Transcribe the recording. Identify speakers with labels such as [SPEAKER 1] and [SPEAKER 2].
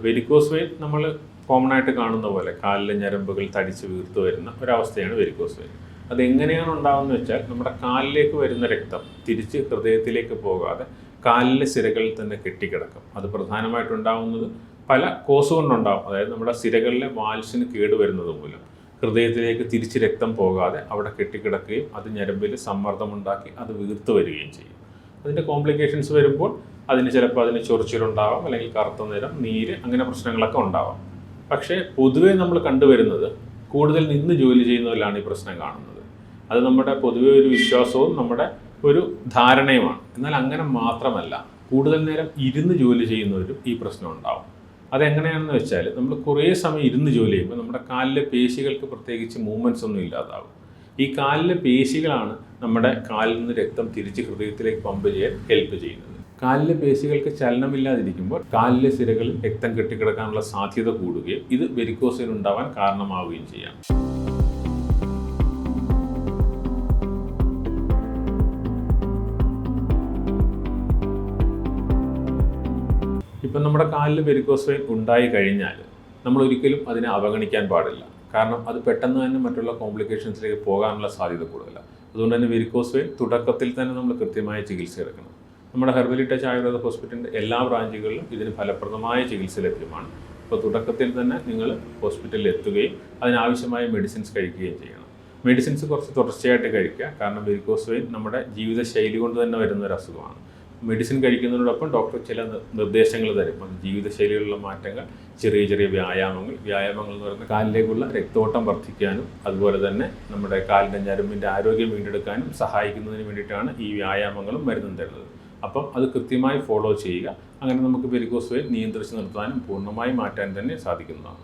[SPEAKER 1] Varicose vein നമ്മൾ common ആയിട്ട് കാണുന്ന പോലെ കാലിലെ ഞരമ്പുകൾ തടിച്ച് വീർത്ത് വരുന്ന ഒരവസ്ഥയാണ് വെരിക്കോസ് വെയിൻ. അതെങ്ങനെയാണ് ഉണ്ടാകുന്നത് വെച്ചാൽ നമ്മുടെ കാലിലേക്ക് വരുന്ന രക്തം തിരിച്ച് ഹൃദയത്തിലേക്ക് പോകാതെ കാലിലെ സിരകളിൽ തന്നെ കെട്ടിക്കിടക്കും. അത് പ്രധാനമായിട്ടുണ്ടാകുന്നത് പല കോസ് കൊണ്ടുണ്ടാകും. അതായത് നമ്മുടെ സിരകളിലെ വാൽസിന് കേടുവരുന്നത് മൂലം ഹൃദയത്തിലേക്ക് തിരിച്ച് രക്തം പോകാതെ അവിടെ കെട്ടിക്കിടക്കുകയും അത് ഞരമ്പിൽ സമ്മർദ്ദമുണ്ടാക്കി അത് വീർത്ത് വരികയും ചെയ്യും. അതിൻ്റെ കോംപ്ലിക്കേഷൻസ് വരുമ്പോൾ ചിലപ്പോൾ അതിന് ചൊറിച്ചിലുണ്ടാവാം, അല്ലെങ്കിൽ കറുത്ത നിറം, നീര്, അങ്ങനെ പ്രശ്നങ്ങളൊക്കെ ഉണ്ടാവാം. പക്ഷേ പൊതുവേ നമ്മൾ കണ്ടുവരുന്നത് കൂടുതൽ നിന്ന് ജോലി ചെയ്യുന്നതിലാണ് ഈ പ്രശ്നം കാണുന്നത്. അത് നമ്മുടെ പൊതുവെ ഒരു വിശ്വാസവും നമ്മുടെ ഒരു ധാരണയുമാണ്. എന്നാൽ അങ്ങനെ മാത്രമല്ല, കൂടുതൽ നേരം ഇരുന്ന് ജോലി ചെയ്യുന്നവരും ഈ പ്രശ്നം ഉണ്ടാവും. അതെങ്ങനെയാണെന്ന് വെച്ചാൽ, നമ്മൾ കുറേ സമയം ഇരുന്ന് ജോലി ചെയ്യുമ്പോൾ നമ്മുടെ കാലിലെ പേശികൾക്ക് പ്രത്യേകിച്ച് മൂവ്മെൻറ്റ്സ് ഒന്നും ഇല്ലാതാവും. ഈ കാലിലെ പേശികളാണ് നമ്മുടെ കാലിൽ നിന്ന് രക്തം തിരിച്ച് ഹൃദയത്തിലേക്ക് പമ്പ് ചെയ്യാൻ ഹെൽപ്പ് ചെയ്യുന്നത്. കാലിലെ പേശികൾക്ക് ചലനമില്ലാതിരിക്കുമ്പോൾ കാലിലെ സിരകളിൽ രക്തം കെട്ടിക്കിടക്കാനുള്ള സാധ്യത കൂടുകയും ഇത് വെരിക്കോസ് വെയിൻ ഉണ്ടാവാൻ കാരണമാവുകയും ചെയ്യാം. ഇപ്പം നമ്മുടെ കാലിൽ വെരിക്കോസ് വെയിൻ ഉണ്ടായി കഴിഞ്ഞാൽ നമ്മൾ ഒരിക്കലും അതിനെ അവഗണിക്കാൻ പാടില്ല. കാരണം അത് പെട്ടെന്ന് തന്നെ മറ്റുള്ള കോംപ്ലിക്കേഷൻസിലേക്ക് പോകാനുള്ള സാധ്യത കൂടുതലാണ്. അതുകൊണ്ട് തന്നെ വെരിക്കോസ് വെയിൻ തുടക്കത്തിൽ തന്നെ നമ്മൾ കൃത്യമായ ചികിത്സ എടുക്കണം. നമ്മുടെ ഹെർബലി ടച്ച് ആയുർവേദ ഹോസ്പിറ്റലിൻ്റെ എല്ലാ ബ്രാഞ്ചുകളിലും ഇതിന് ഫലപ്രദമായ ചികിത്സ ലഭ്യമാണ്. അപ്പോൾ തുടക്കത്തിൽ തന്നെ നിങ്ങൾ ഹോസ്പിറ്റലിൽ എത്തുകയും അതിനാവശ്യമായ മെഡിസിൻസ് കഴിക്കുകയും ചെയ്യണം. മെഡിസിൻസ് കുറച്ച് തുടർച്ചയായിട്ട് കഴിക്കുക. കാരണം വെരിക്കോസ് വെയിൻ നമ്മുടെ ജീവിതശൈലി കൊണ്ട് തന്നെ വരുന്ന ഒരു അസുഖമാണ്. മെഡിസിൻ കഴിക്കുന്നതിനോടൊപ്പം ഡോക്ടർ ചില നിർദ്ദേശങ്ങൾ തരും. അത് ജീവിതശൈലിയിലുള്ള മാറ്റങ്ങൾ, ചെറിയ ചെറിയ വ്യായാമങ്ങൾ എന്ന് പറയുന്നത് കാലിലേക്കുള്ള രക്തോട്ടം വർദ്ധിക്കാനും അതുപോലെ തന്നെ നമ്മുടെ കാലിൻ്റെ ഞരമ്പിൻ്റെ ആരോഗ്യം വീണ്ടെടുക്കാനും സഹായിക്കുന്നതിന് വേണ്ടിയിട്ടാണ് ഈ വ്യായാമങ്ങളും മരുന്നും തരുന്നത്. അപ്പം അത് കൃത്യമായി ഫോളോ ചെയ്യുക. അങ്ങനെ നമുക്ക് വെരിക്കോസ് വെയിൻ നിയന്ത്രിച്ച് നിർത്താനും പൂർണ്ണമായി മാറ്റാൻ തന്നെ സാധിക്കുന്നതാണ്.